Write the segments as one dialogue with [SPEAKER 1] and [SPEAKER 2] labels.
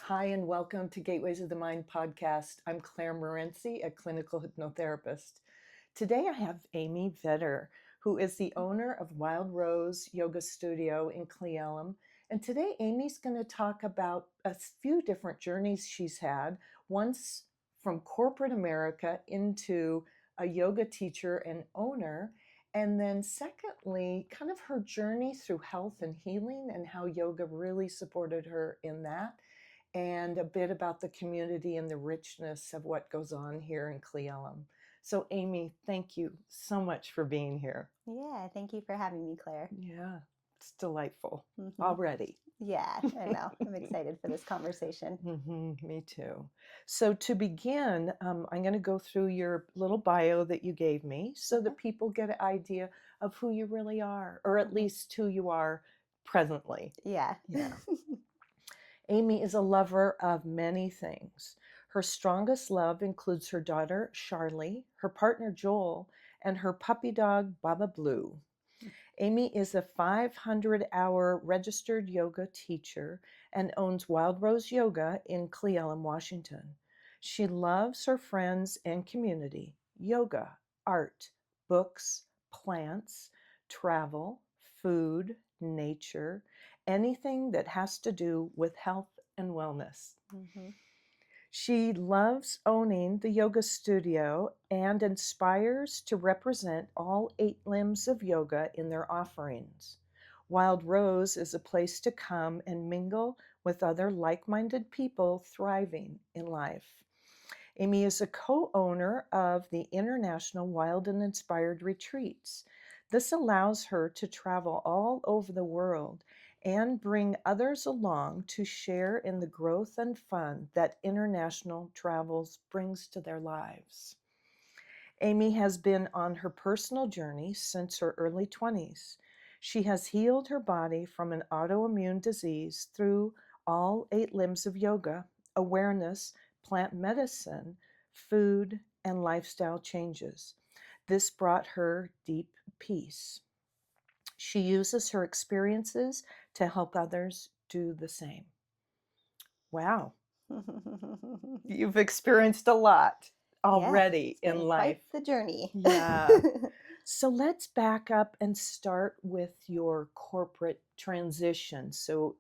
[SPEAKER 1] Hi, and welcome to Gateways of the Mind podcast. I'm Claire Morency, a clinical hypnotherapist. Today I have Amy Vetter, who is the owner of Wild Rose Yoga Studio in Cle Elum. And today Amy's going to talk about a few different journeys she's had, once from corporate America into a yoga teacher and owner. And then, secondly, kind of her journey through health and healing and how yoga really supported her in that, and a bit about the community and the richness of what goes on here in Cle Elum. So, Amy, thank you so much for being here.
[SPEAKER 2] Yeah, thank you for having me, Claire.
[SPEAKER 1] Yeah, it's delightful
[SPEAKER 2] Mm-hmm.
[SPEAKER 1] already.
[SPEAKER 2] Yeah, I know. I'm excited for this conversation.
[SPEAKER 1] Me too. So, to begin, I'm going to go through your little bio that you gave me so that people get an idea of who you really are, or at least who you are presently.
[SPEAKER 2] Yeah.
[SPEAKER 1] Yeah. Amy is a lover of many things. Her strongest love includes her daughter, Charlee, her partner, Joel, and her puppy dog, Bubba Blue. Amy is a 500-hour registered yoga teacher and owns Wild Rose Yoga in Cle Elum, Washington. She loves her friends and community, yoga, art, books, plants, travel, food, nature, anything that has to do with health and wellness. She loves owning the yoga studio and inspires to represent all 8 limbs of yoga in their offerings. Wild Rose is a place to come and mingle with other like-minded people thriving in life. Amy is a co-owner of the International Wild and Inspired Retreats. This allows her to travel all over the world and bring others along to share in the growth and fun that international travels brings to their lives. Amy has been on her personal journey since her early 20s. She has healed her body from an autoimmune disease through all 8 limbs of yoga, awareness, plant medicine, food, and lifestyle changes. This brought her deep peace. She uses her experiences to help others do the same. Wow, you've experienced a lot
[SPEAKER 2] Yes,
[SPEAKER 1] already
[SPEAKER 2] it's
[SPEAKER 1] in
[SPEAKER 2] been
[SPEAKER 1] life.
[SPEAKER 2] quite the journey.
[SPEAKER 1] Yeah. So let's back up and start with your corporate transition. So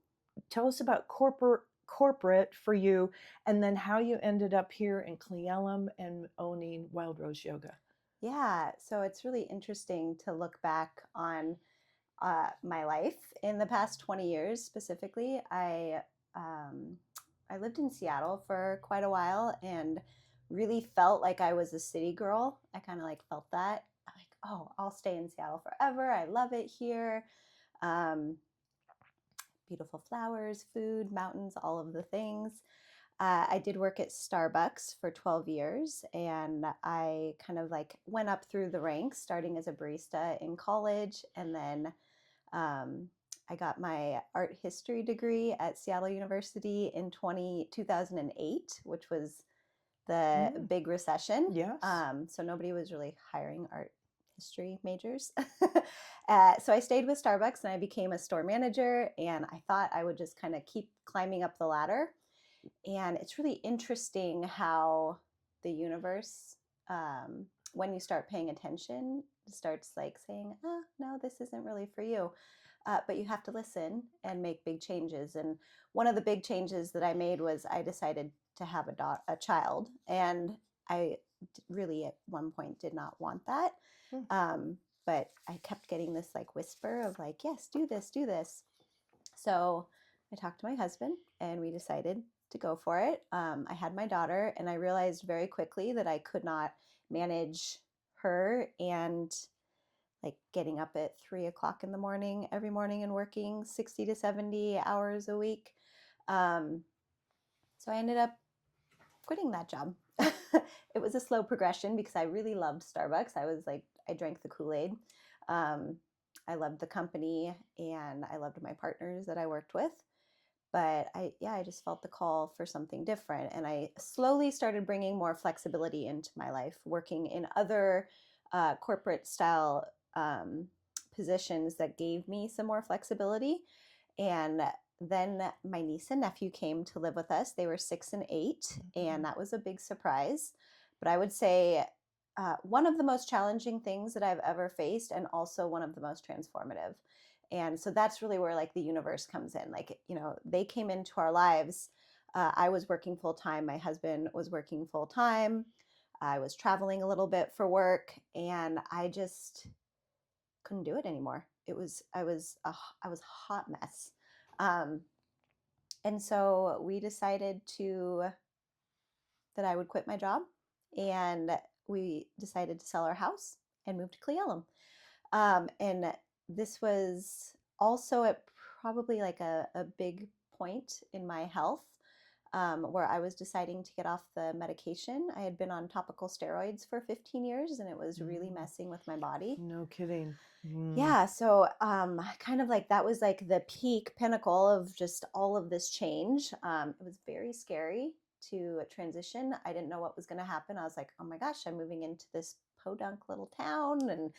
[SPEAKER 1] tell us about corporate for you, and then how you ended up here in Cle Elum and owning Wild Rose Yoga.
[SPEAKER 2] Yeah, so it's really interesting to look back on my life in the past 20 years specifically. Um, I lived in Seattle for quite a while and really felt like I was a city girl. I kind of like felt that. I'm like, oh, I'll stay in Seattle forever. I love it here. Um, Beautiful flowers, food, mountains, all of the things. I did work at Starbucks for 12 years, and I kind of like went up through the ranks, starting as a barista in college, and then um, I got my art history degree at Seattle University in 2008, which was the big recession.
[SPEAKER 1] Yes.
[SPEAKER 2] So nobody was really hiring art history majors. So I stayed with Starbucks and I became a store manager, and I thought I would just kind of keep climbing up the ladder. And it's really interesting how the universe, when you start paying attention, starts like saying, oh, no, this isn't really for you. But you have to listen and make big changes. And one of the big changes that I made was I decided to have a child. And I really at one point did not want that. But I kept getting this like whisper of like, yes, do this, do this. So I talked to my husband and we decided to go for it. I had my daughter, and I realized very quickly that I could not manage her and like getting up at 3 o'clock in the morning every morning and working 60 to 70 hours a week. So I ended up quitting that job. It was a slow progression because I really loved Starbucks. I was like, I drank the Kool-Aid. I loved the company and I loved my partners that I worked with. But I just felt the call for something different. And I slowly started bringing more flexibility into my life, working in other corporate style positions that gave me some more flexibility. And then my niece and nephew came to live with us. They were 6 and 8, and that was a big surprise. But I would say one of the most challenging things that I've ever faced, and also one of the most transformative. And so that's really where like the universe comes in. Like, they came into our lives. I was working full time. My husband was working full time. I was traveling a little bit for work, and I just couldn't do it anymore. I was a hot mess. Um, and so we decided to that I would quit my job, and we decided to sell our house and move to Cle Elum. And this was also at probably like a big point in my health, where I was deciding to get off the medication. I had been on topical steroids for 15 years, and it was really messing with my body.
[SPEAKER 1] No kidding.
[SPEAKER 2] Yeah, so kind of like that was like the peak pinnacle of just all of this change. It was very scary to transition. I didn't know what was going to happen. I was like, oh my gosh, I'm moving into this podunk little town, and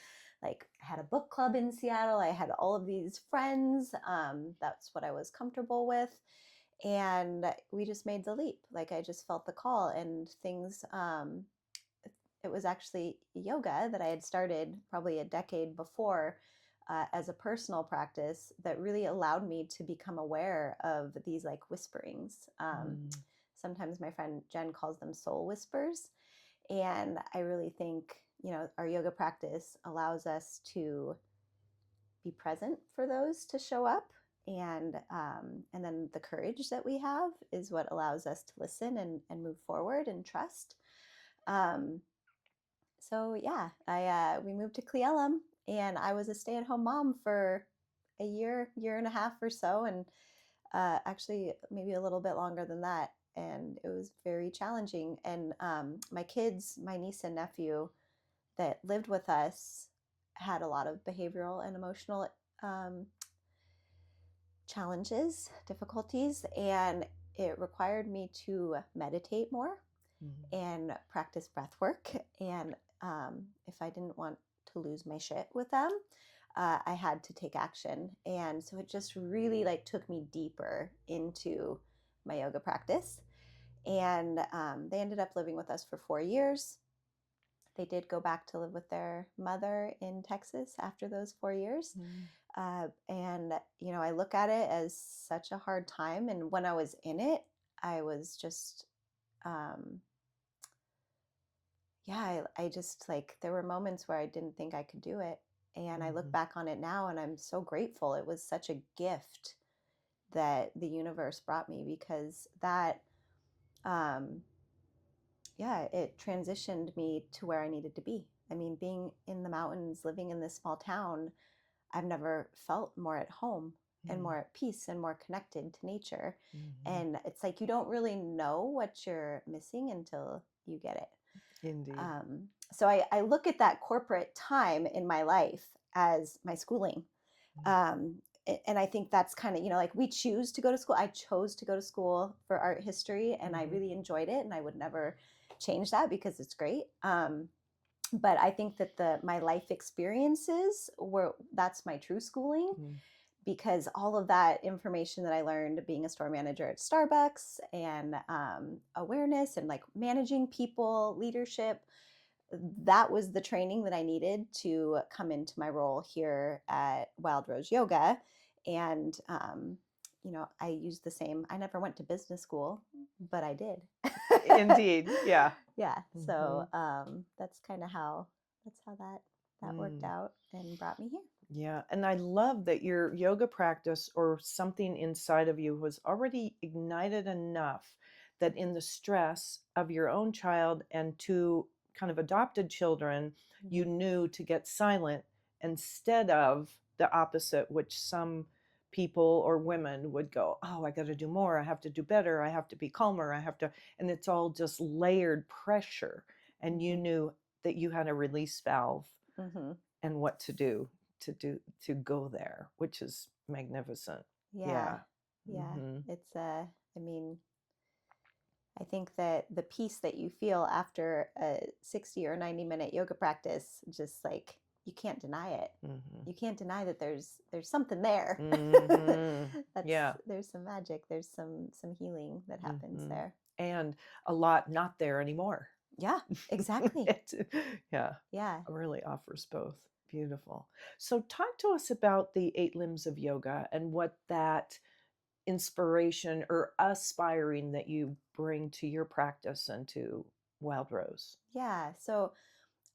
[SPEAKER 2] like I had a book club in Seattle. I had all of these friends. That's what I was comfortable with. And we just made the leap. Like I just felt the call, and things it was actually yoga that I had started probably a decade before, as a personal practice, that really allowed me to become aware of these like whisperings. Sometimes my friend Jen calls them soul whispers. And I really think, our yoga practice allows us to be present for those to show up. And then the courage that we have is what allows us to listen and move forward and trust. Um, so yeah, I we moved to Cle Elum, and I was a stay-at-home mom for a year and a half or so, and actually maybe a little bit longer than that. And it was very challenging. And my kids, my niece and nephew that lived with us, had a lot of behavioral and emotional um, challenges, difficulties, and it required me to meditate more and practice breath work. And if I didn't want to lose my shit with them, I had to take action. And so it just really like took me deeper into my yoga practice. And they ended up living with us for 4 years. They did go back to live with their mother in Texas after those 4 years. And, I look at it as such a hard time. And when I was in it, I was just, I just like, there were moments where I didn't think I could do it. And I look back on it now, and I'm so grateful. It was such a gift that the universe brought me, because that, it transitioned me to where I needed to be. I mean, being in the mountains, living in this small town, I've never felt more at home and more at peace and more connected to nature. And it's like you don't really know what you're missing until you get it.
[SPEAKER 1] Indeed.
[SPEAKER 2] So I look at that corporate time in my life as my schooling. And I think that's kind of, like we choose to go to school. I chose to go to school for art history, and I really enjoyed it. And I would never change that because it's great. But I think that my life experiences that's my true schooling, because all of that information that I learned being a store manager at Starbucks, and awareness and like managing people, leadership, that was the training that I needed to come into my role here at Wild Rose Yoga. And, I used the same, I never went to business school, but I did.
[SPEAKER 1] Indeed. Yeah.
[SPEAKER 2] Yeah. So that's kind of how that worked out and brought me here.
[SPEAKER 1] Yeah. And I love that your yoga practice or something inside of you was already ignited enough that in the stress of your own child and two kind of adopted children, you knew to get silent instead of the opposite, which some people or women would go, oh, I got to do more. I have to do better. I have to be calmer. I have to, and it's all just layered pressure. And you knew that you had a release valve and what to do to go there, which is magnificent.
[SPEAKER 2] Yeah. It's I mean, I think that the peace that you feel after a 60 or 90-minute yoga practice just like you can't deny it.
[SPEAKER 1] Mm-hmm.
[SPEAKER 2] You can't deny that there's something there.
[SPEAKER 1] Mm-hmm.
[SPEAKER 2] That's
[SPEAKER 1] Yeah.
[SPEAKER 2] There's some magic. There's some healing that happens
[SPEAKER 1] Mm-hmm.
[SPEAKER 2] there.
[SPEAKER 1] And a lot not there anymore.
[SPEAKER 2] Yeah, exactly.
[SPEAKER 1] It, yeah,
[SPEAKER 2] Yeah.
[SPEAKER 1] really offers both. Beautiful. So, talk to us about the 8 limbs of yoga and what that inspiration or aspiring that you bring to your practice and to Wild Rose.
[SPEAKER 2] Yeah. So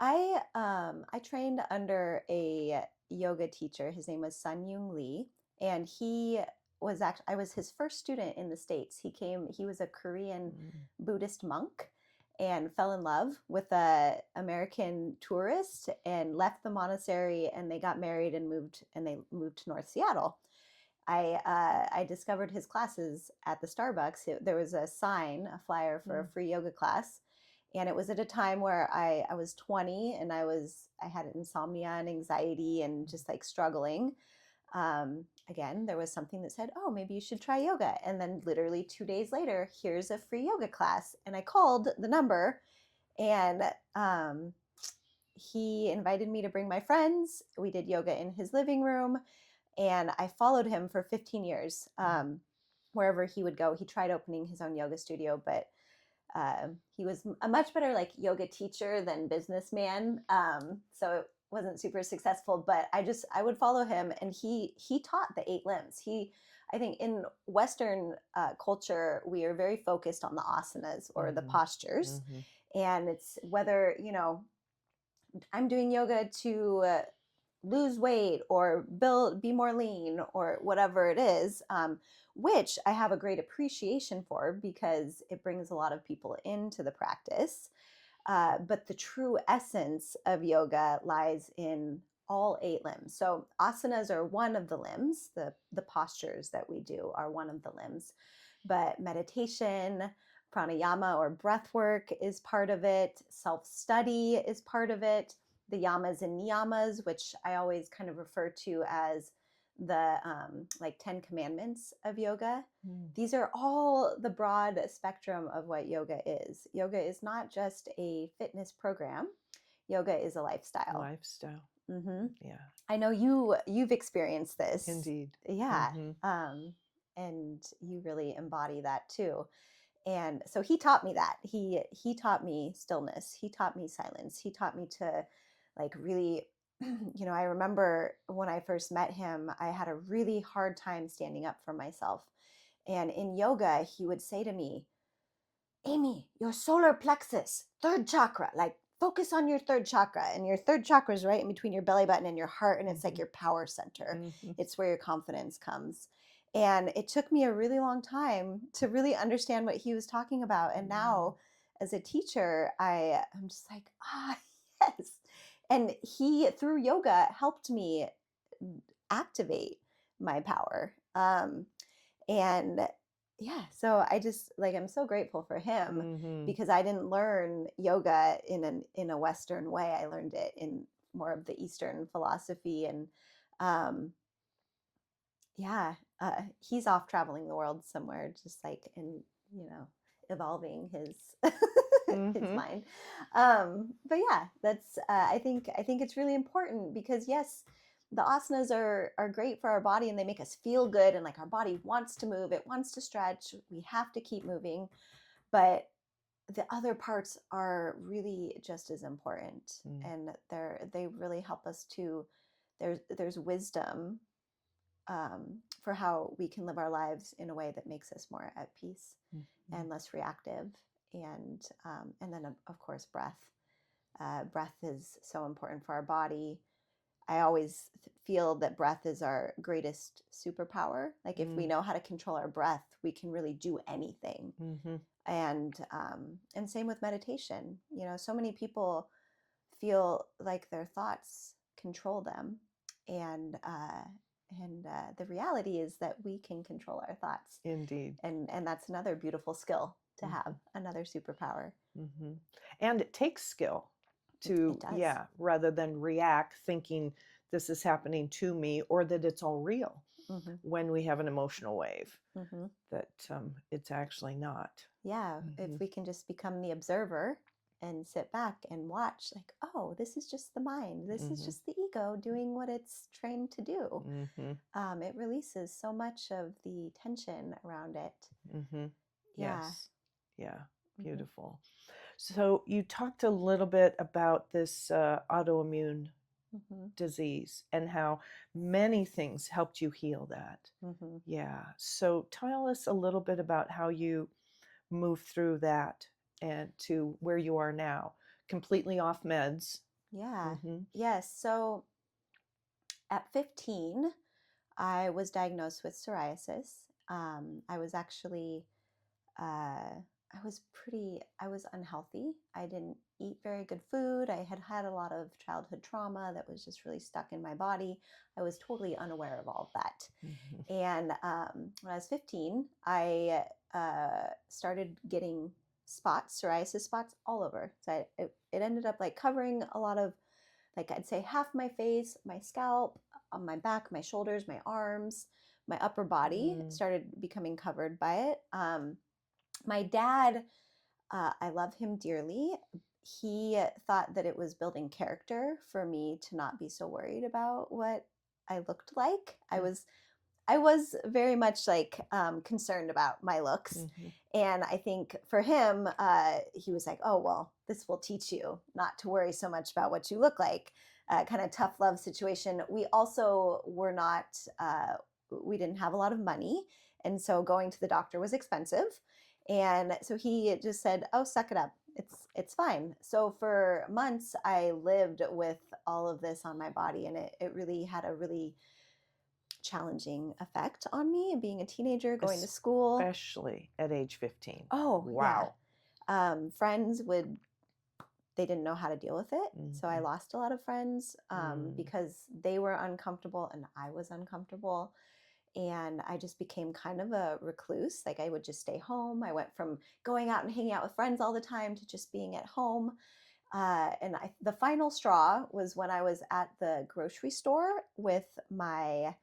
[SPEAKER 2] I trained under a yoga teacher. His name was Sun Young Lee, and he was actually I was his first student in the States. He was a Korean
[SPEAKER 1] Mm.
[SPEAKER 2] Buddhist monk and fell in love with a American tourist and left the monastery, and they got married and they moved to North Seattle. I discovered his classes at the Starbucks. There was a sign, a flyer for a free yoga class, and it was at a time where I was 20 and I had insomnia and anxiety and just like struggling. Again, there was something that said, "Oh, maybe you should try yoga." And then literally 2 days later, here's a free yoga class, and I called the number, and he invited me to bring my friends. We did yoga in his living room, and I followed him for 15 years. Wherever he would go, he tried opening his own yoga studio, but he was a much better like yoga teacher than businessman. So it wasn't super successful, but I would follow him, and he taught the 8 limbs. I think in Western culture, we are very focused on the asanas or the postures,
[SPEAKER 1] Mm-hmm.
[SPEAKER 2] and it's whether I'm doing yoga to lose weight or be more lean or whatever it is, which I have a great appreciation for because it brings a lot of people into the practice. But the true essence of yoga lies in all 8 limbs. So asanas are one of the limbs. The postures that we do are one of the limbs, but meditation, pranayama or breath work is part of it. Self-study is part of it. The yamas and niyamas, which I always kind of refer to as the like 10 commandments of yoga. These are all the broad spectrum of what yoga is. Yoga is not just a fitness program. Yoga is a lifestyle.
[SPEAKER 1] Lifestyle.
[SPEAKER 2] Mm-hmm.
[SPEAKER 1] Yeah.
[SPEAKER 2] I know you've experienced this.
[SPEAKER 1] Indeed.
[SPEAKER 2] Yeah.
[SPEAKER 1] Mm-hmm.
[SPEAKER 2] And you really embody that too. And so he taught me that. He taught me stillness. He taught me silence. He taught me to like really I remember when I first met him, I had a really hard time standing up for myself. And in yoga, he would say to me, "Amy, your solar plexus, third chakra, like focus on your third chakra." And your third chakra is right in between your belly button and your heart. And it's like your power center. It's where your confidence comes. And it took me a really long time to really understand what he was talking about. And now as a teacher, I'm just like, yes. And he, through yoga, helped me activate my power. And yeah, so I'm so grateful for him because I didn't learn yoga in a Western way. I learned it in more of the Eastern philosophy, and yeah, he's off traveling the world somewhere, just like evolving his his mind. But yeah, that's I think it's really important because yes, the asanas are great for our body and they make us feel good and like our body wants to move, it wants to stretch, we have to keep moving, but the other parts are really just as important, and they really help us to there's wisdom for how we can live our lives in a way that makes us more at peace and less reactive. And then of course breath. Breath is so important for our body. I always feel that breath is our greatest superpower. Like if we know how to control our breath, we can really do anything. And same with meditation. So many people feel like their thoughts control them, and the reality is that we can control our thoughts.
[SPEAKER 1] Indeed.
[SPEAKER 2] And that's another beautiful skill to have, another superpower.
[SPEAKER 1] And it takes skill to, rather than react thinking this is happening to me or that it's all real when we have an emotional wave, that it's actually not.
[SPEAKER 2] Yeah, if we can just become the observer and sit back and watch, like, oh, this is just the mind. This is
[SPEAKER 1] Mm-hmm.
[SPEAKER 2] just the ego doing what it's trained to do.
[SPEAKER 1] Mm-hmm.
[SPEAKER 2] It releases so much of the tension around it.
[SPEAKER 1] Mm-hmm.
[SPEAKER 2] Yeah.
[SPEAKER 1] Yes. Yeah.
[SPEAKER 2] Mm-hmm.
[SPEAKER 1] Beautiful. So you talked a little bit about this autoimmune
[SPEAKER 2] Mm-hmm.
[SPEAKER 1] disease and how many things helped you heal that.
[SPEAKER 2] Mm-hmm.
[SPEAKER 1] Yeah. So tell us a little bit about how you moved through that and to where you are now, completely off meds.
[SPEAKER 2] Yeah.
[SPEAKER 1] Mm-hmm.
[SPEAKER 2] Yes. So at 15, I was diagnosed with psoriasis. I was actually, I was unhealthy. I didn't eat very good food. I had had a lot of childhood trauma that was just really stuck in my body. I was totally unaware of all of that.
[SPEAKER 1] Mm-hmm.
[SPEAKER 2] And when I was 15, I started getting spots, psoriasis spots all over. So it ended up like covering a lot of, like, I'd say half my face, my scalp, on my back, my shoulders, my arms, my upper body
[SPEAKER 1] Mm.
[SPEAKER 2] started becoming covered by it. My dad, I love him dearly. He thought that it was building character for me to not be so worried about what I looked like. I was very much like concerned about my looks.
[SPEAKER 1] Mm-hmm.
[SPEAKER 2] And I think for him, he was like, oh, well, this will teach you not to worry so much about what you look like. Kind of tough love situation. We also were not, we didn't have a lot of money. And so going to the doctor was expensive. And so he just said, oh, suck it up. It's fine. So for months, I lived with all of this on my body, and it really had a really challenging effect on me being a teenager going to school.
[SPEAKER 1] Especially at age 15.
[SPEAKER 2] Oh, yeah.
[SPEAKER 1] Wow.
[SPEAKER 2] Friends would, they didn't know how to deal with it. So I
[SPEAKER 1] Mm-hmm.
[SPEAKER 2] lost a lot of friends because they were uncomfortable and I was uncomfortable. And I just became kind of a recluse. Like, I would just stay home. I went from going out and hanging out with friends all the time to just being at home. The final straw was when I was at the grocery store with my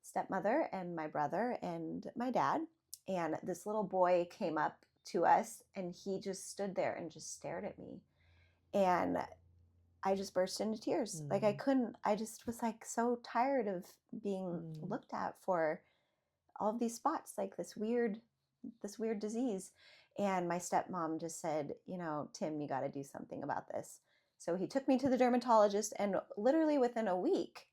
[SPEAKER 2] stepmother and my brother and my dad. And this little boy came up to us and he just stood there and just stared at me. And I just burst into tears. Like, I just was like so tired of being looked at for all of these spots, like this weird disease. And my stepmom just said, Tim, you got to do something about this. So he took me to the dermatologist, and literally within a week,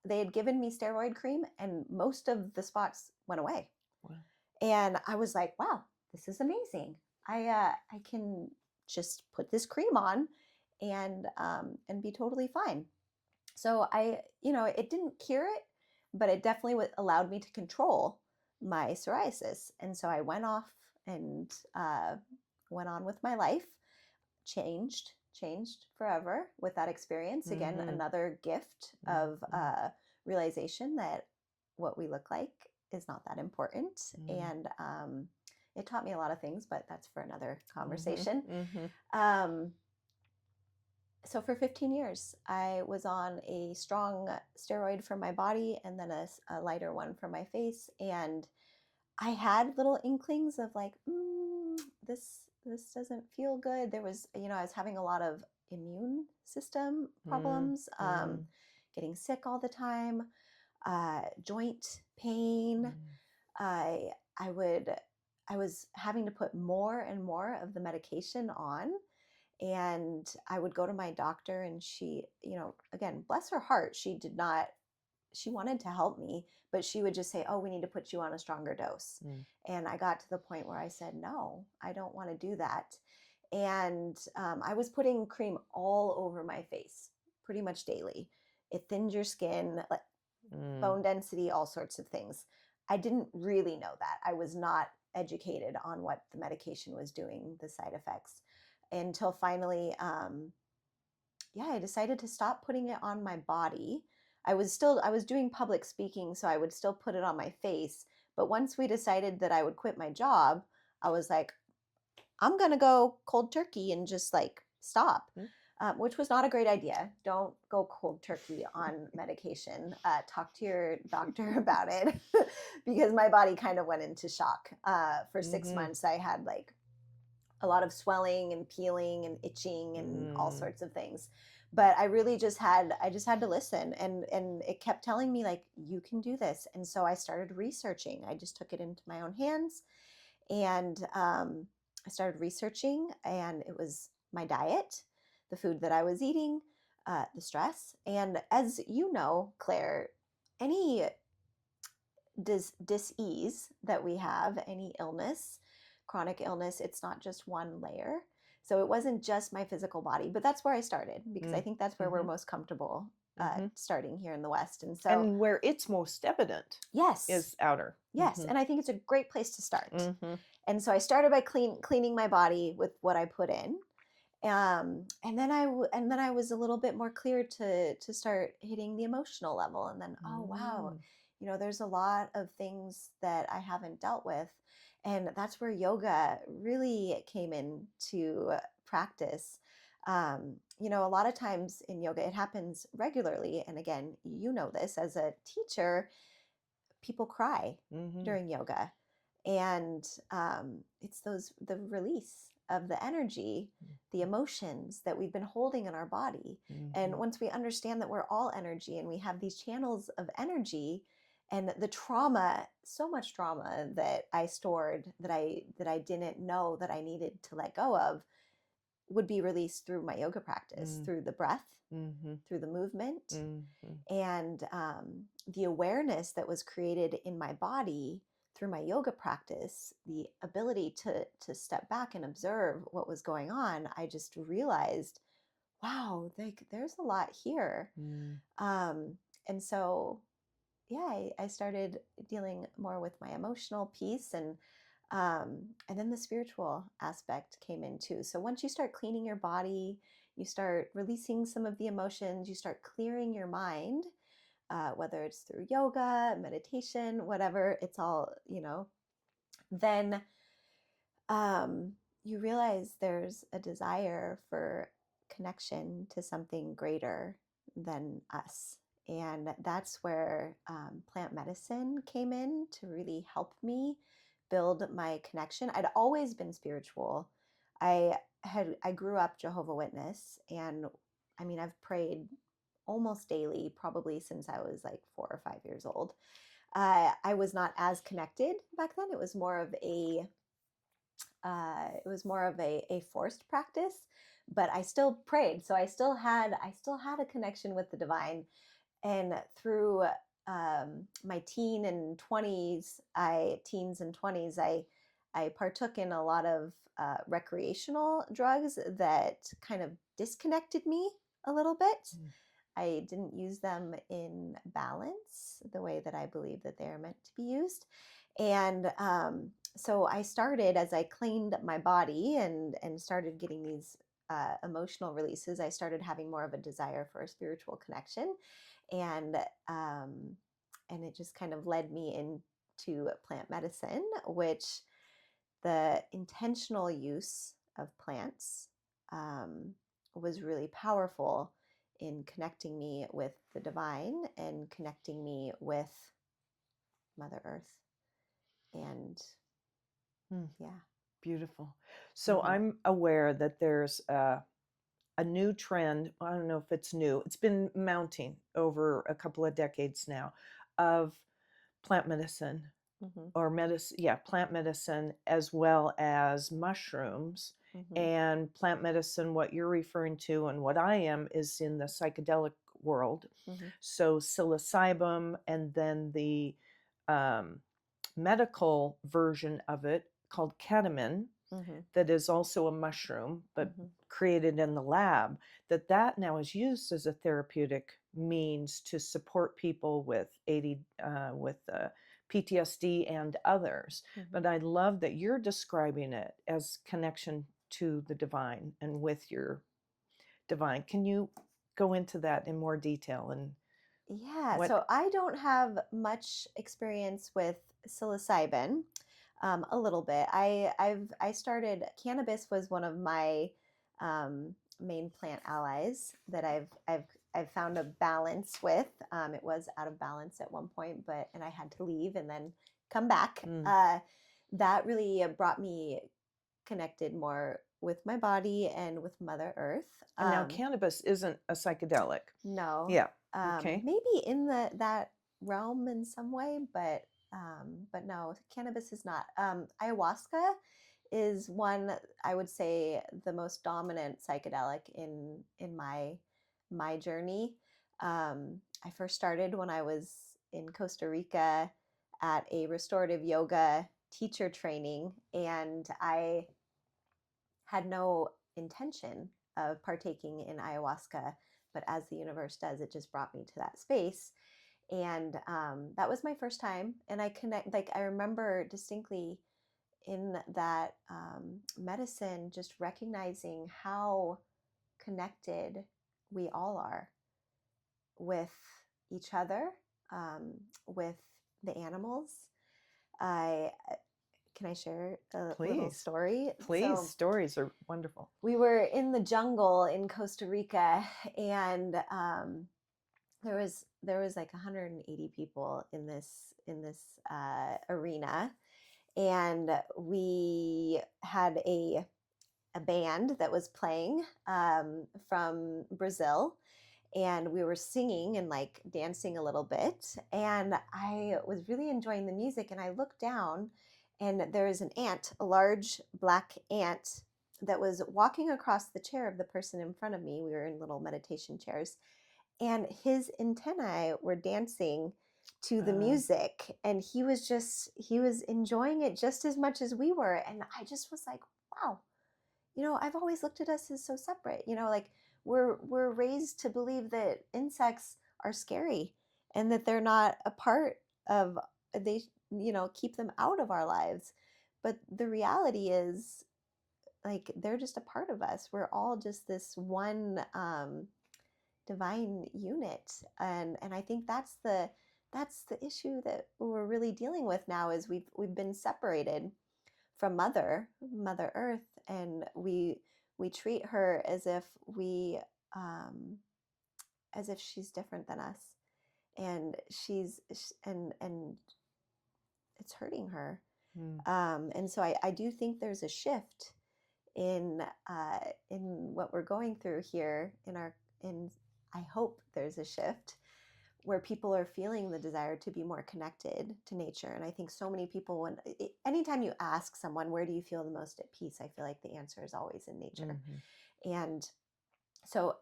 [SPEAKER 2] they had given me steroid cream and most of the spots went away.
[SPEAKER 1] Wow.
[SPEAKER 2] And I was like, wow, this is amazing. I can just put this cream on and be totally fine. So it didn't cure it, but it definitely allowed me to control my psoriasis. And so I went off and went on with my life, changed forever with that experience. Again, another gift of realization that what we look like is not that important. And it taught me a lot of things, but that's for another conversation. So for 15 years, I was on a strong steroid for my body and then a lighter one for my face. And I had little inklings of like, this doesn't feel good. There was, I was having a lot of immune system problems, getting sick all the time, joint pain. I was having to put more and more of the medication on. And I would go to my doctor and she, again, bless her heart, she wanted to help me, but she would just say, oh, we need to put you on a stronger dose. And I got to the point where I said, no, I don't want to do that. And I was putting cream all over my face pretty much daily. It thins your skin, like bone density, all sorts of things. I didn't really know that. I was not educated on what the medication was doing, the side effects, until finally, I decided to stop putting it on my body. I was doing public speaking, so I would still put it on my face. But once we decided that I would quit my job, I was like, I'm going to go cold turkey and just like stop, which was not a great idea. Don't go cold turkey on medication. Talk to your doctor about it because my body kind of went into shock. For 6 months, I had like a lot of swelling and peeling and itching and all
[SPEAKER 1] Mm.
[SPEAKER 2] sorts of things. But I really just had to listen, and it kept telling me like, you can do this. And so I started researching. I just took it into my own hands, and I started researching, and it was my diet, the food that I was eating, the stress. And as you know, Claire, any dis-ease that we have, any illness, chronic illness, it's not just one layer. So it wasn't just my physical body, but that's where I started, because I
[SPEAKER 1] Mm.
[SPEAKER 2] think that's where we're
[SPEAKER 1] Mhm.
[SPEAKER 2] most comfortable
[SPEAKER 1] Mhm.
[SPEAKER 2] starting here in the West. And so,
[SPEAKER 1] And where it's most evident
[SPEAKER 2] yes,
[SPEAKER 1] is outer.
[SPEAKER 2] yes,
[SPEAKER 1] Mhm.
[SPEAKER 2] and I think it's a great place to start.
[SPEAKER 1] Mhm.
[SPEAKER 2] And so I started by cleaning my body with what I put in, and then and then I was a little bit more clear to start hitting the emotional level. And then, oh wow,
[SPEAKER 1] Mm.
[SPEAKER 2] there's a lot of things that I haven't dealt with, and that's where yoga really came into practice. A lot of times in yoga, it happens regularly, and again, you know this as a teacher, people cry
[SPEAKER 1] Mhm.
[SPEAKER 2] during yoga, and it's the release of the energy, the emotions that we've been holding in our body. And
[SPEAKER 1] Mhm.
[SPEAKER 2] once we understand that we're all energy and we have these channels of energy, and the trauma, so much trauma that I stored, that I didn't know that I needed to let go of, would be released through my yoga practice,
[SPEAKER 1] Mm.
[SPEAKER 2] through the breath,
[SPEAKER 1] Mhm.
[SPEAKER 2] through the movement,
[SPEAKER 1] Mhm.
[SPEAKER 2] and the awareness that was created in my body through my yoga practice, the ability to step back and observe what was going on. I just realized, wow, there's a lot here.
[SPEAKER 1] Mm.
[SPEAKER 2] um, and so, yeah, I started dealing more with my emotional piece, and then the spiritual aspect came in too. So once you start cleaning your body, you start releasing some of the emotions, you start clearing your mind, whether it's through yoga, meditation, whatever, it's all, then um, you realize there's a desire for connection to something greater than us. And that's where plant medicine came in to really help me build my connection. I'd always been spiritual. I grew up Jehovah Witness, and I mean, I've prayed almost daily, probably since I was like 4 or 5 years old. I was not as connected back then. It was more of a forced practice, but I still prayed. So I still had a connection with the divine. And through my teens and 20s, I partook in a lot of recreational drugs that kind of disconnected me a little bit.
[SPEAKER 1] Mm.
[SPEAKER 2] I didn't use them in balance the way that I believe that they're meant to be used. And so I started, as I cleaned my body and started getting these emotional releases, I started having more of a desire for a spiritual connection. And and it just kind of led me into plant medicine, which the intentional use of plants um, was really powerful in connecting me with the divine and connecting me with Mother Earth. And
[SPEAKER 1] Mm.
[SPEAKER 2] yeah.
[SPEAKER 1] Beautiful. So
[SPEAKER 2] Hmm.
[SPEAKER 1] I'm aware that there's a new trend. I don't know if it's new. It's been mounting over a couple of decades now of plant medicine
[SPEAKER 2] Hmm.
[SPEAKER 1] or medicine, yeah, plant medicine as well as mushrooms.
[SPEAKER 2] Hmm.
[SPEAKER 1] And plant medicine, what you're referring to and what I am, is in the psychedelic world.
[SPEAKER 2] Hmm.
[SPEAKER 1] So psilocybin, and then the um, medical version of it called ketamine,
[SPEAKER 2] Hmm.
[SPEAKER 1] that is also a mushroom but
[SPEAKER 2] Hmm.
[SPEAKER 1] created in the lab, that now is used as a therapeutic means to support people with PTSD and others.
[SPEAKER 2] Hmm.
[SPEAKER 1] But I love that you're describing it as connection to the divine and with your divine. Can you go into that in more detail and
[SPEAKER 2] Yeah,
[SPEAKER 1] what?
[SPEAKER 2] so I don't have much experience with psilocybin. A little bit. I started, cannabis was one of my main plant allies that I've found a balance with. It was out of balance at one point, and I had to leave and then come back.
[SPEAKER 1] Mm.
[SPEAKER 2] That really brought me connected more with my body and with Mother Earth.
[SPEAKER 1] And now cannabis isn't a psychedelic.
[SPEAKER 2] No,
[SPEAKER 1] Yeah. Okay.
[SPEAKER 2] maybe in that realm in some way, but no, cannabis is not. Ayahuasca is one, I would say, the most dominant psychedelic in my journey. I first started when I was in Costa Rica at a restorative yoga teacher training, and I had no intention of partaking in ayahuasca, but as the universe does, it just brought me to that space. And that was my first time. And I remember distinctly in that medicine, just recognizing how connected we all are with each other, with the animals. I Can I share a little
[SPEAKER 1] Please.
[SPEAKER 2] story?
[SPEAKER 1] Please.
[SPEAKER 2] So
[SPEAKER 1] Stories are wonderful.
[SPEAKER 2] we were in the jungle in Costa Rica, and there was like 180 people in this arena, and we had a band that was playing from Brazil, and we were singing and like dancing a little bit, and I was really enjoying the music, and I looked down, and there is an ant, a large black ant, that was walking across the chair of the person in front of me. We were in little meditation chairs, and his antennae were dancing to the music, and he was enjoying it just as much as we were. And I just was like, wow, I've always looked at us as so separate. Like we're raised to believe that insects are scary and that they're not a part of, they keep them out of our lives. But the reality is, like, they're just a part of us. We're all just this one divine unit. And I think that's the issue that we're really dealing with now, is we've been separated from Mother Earth, and we treat her as if she's different than us, and and it's hurting her. And so I do think there's a shift in what we're going through here in I hope there's a shift where people are feeling the desire to be more connected to nature. And I think so many people, anytime you ask someone, where do you feel the most at peace? I feel like the answer is always in nature.
[SPEAKER 1] Mm-hmm.
[SPEAKER 2] And so,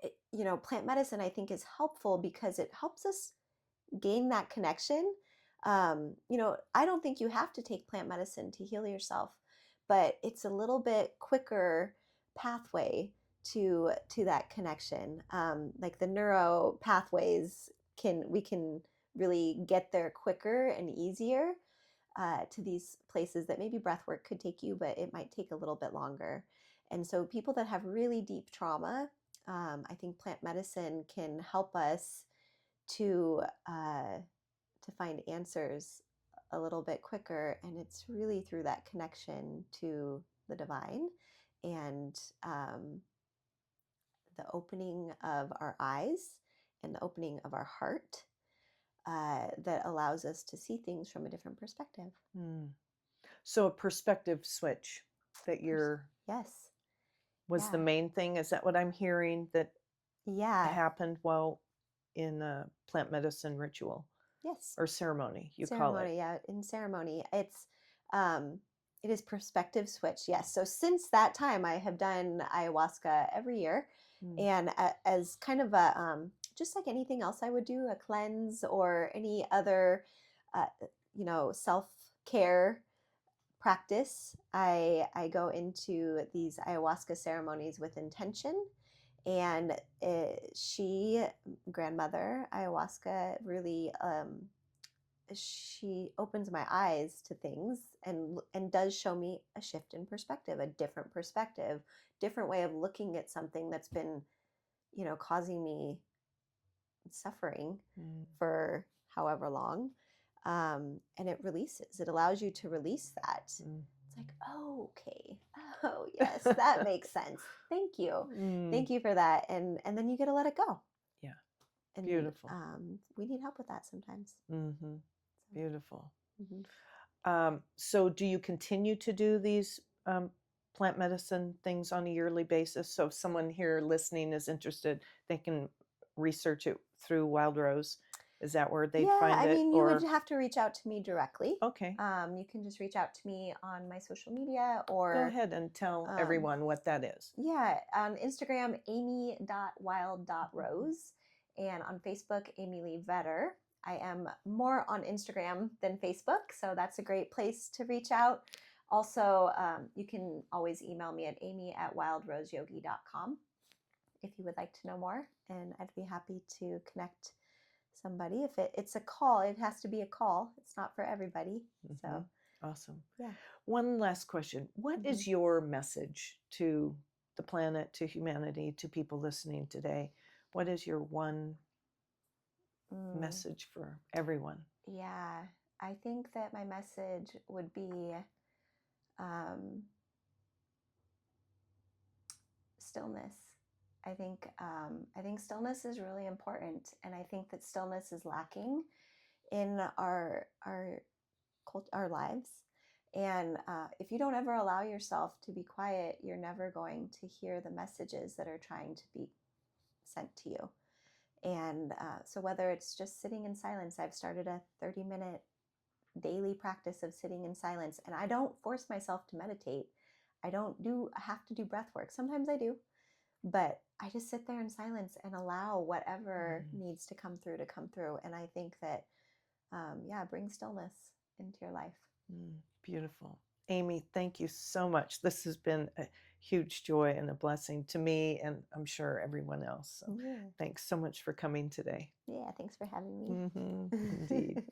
[SPEAKER 2] plant medicine, I think, is helpful because it helps us gain that connection. I don't think you have to take plant medicine to heal yourself, but it's a little bit quicker pathway to that connection. Like the neuro pathways, we can really get there quicker and easier to these places that maybe breath work could take you, but it might take a little bit longer. And so people that have really deep trauma, I think plant medicine can help us to find answers a little bit quicker. And it's really through that connection to the divine, and the opening of our eyes and the opening of our heart that allows us to see things from a different perspective.
[SPEAKER 1] So a perspective switch that
[SPEAKER 2] Yes.
[SPEAKER 1] was the main thing. Is that what I'm hearing that happened while in a plant medicine ritual?
[SPEAKER 2] Yes.
[SPEAKER 1] Or ceremony, call it.
[SPEAKER 2] Yeah, in ceremony. It is perspective switch. Yes. So since that time, I have done ayahuasca every year, and as kind of a just like anything else I would do, a cleanse or any other self-care practice, I go into these ayahuasca ceremonies with intention. And grandmother ayahuasca, really, she opens my eyes to things, and does show me a shift in perspective, a different perspective, different way of looking at something that's been, causing me suffering for however long. And it allows you to release that. It's like, oh, okay. Oh, yes, that makes sense. Thank you. Thank you for that. And then you get to let it go.
[SPEAKER 1] Yeah.
[SPEAKER 2] And,
[SPEAKER 1] beautiful.
[SPEAKER 2] We need help with that sometimes.
[SPEAKER 1] Mm-hmm. Beautiful. So do you continue to do these plant medicine things on a yearly basis? So if someone here listening is interested, they can research it through Wild Rose. Is that where they'd
[SPEAKER 2] Yeah,
[SPEAKER 1] find
[SPEAKER 2] I
[SPEAKER 1] it?
[SPEAKER 2] mean, you would
[SPEAKER 1] Or
[SPEAKER 2] have to reach out to me directly.
[SPEAKER 1] okay,
[SPEAKER 2] You can just reach out to me on my social media
[SPEAKER 1] go
[SPEAKER 2] or,
[SPEAKER 1] ahead and tell
[SPEAKER 2] um,
[SPEAKER 1] everyone what that is.
[SPEAKER 2] yeah, on Instagram, amy.wild.rose, and on Facebook, Amy Lee Vetter. I am more on Instagram than Facebook, so that's a great place to reach out. Also, you can always email me at amy@wildroseyogi.com if you would like to know more, and I'd be happy to connect somebody. If it's a call, it has to be a call. It's not for everybody. So,
[SPEAKER 1] Awesome.
[SPEAKER 2] yeah.
[SPEAKER 1] One last question. What
[SPEAKER 2] Mhm.
[SPEAKER 1] is your message to the planet, to humanity, to people listening today? What is your one
[SPEAKER 2] Mm,
[SPEAKER 1] message for everyone?
[SPEAKER 2] yeah, I think that my message would be um, stillness. I think stillness is really important, and I think that stillness is lacking in our lives. And if you don't ever allow yourself to be quiet, you're never going to hear the messages that are trying to be sent to you. And so, whether it's just sitting in silence, I've started a 30-minute daily practice of sitting in silence, and I don't force myself to meditate. I don't do have to do breath work. Sometimes I do, but I just sit there in silence and allow whatever needs to come through. And I think that, yeah, bring stillness into your life.
[SPEAKER 1] Beautiful. Amy, thank you so much. This has been a huge joy and a blessing to me, and I'm sure everyone else. So
[SPEAKER 2] Yeah.
[SPEAKER 1] thanks so much for coming today.
[SPEAKER 2] Yeah. Thanks for having me.
[SPEAKER 1] Indeed.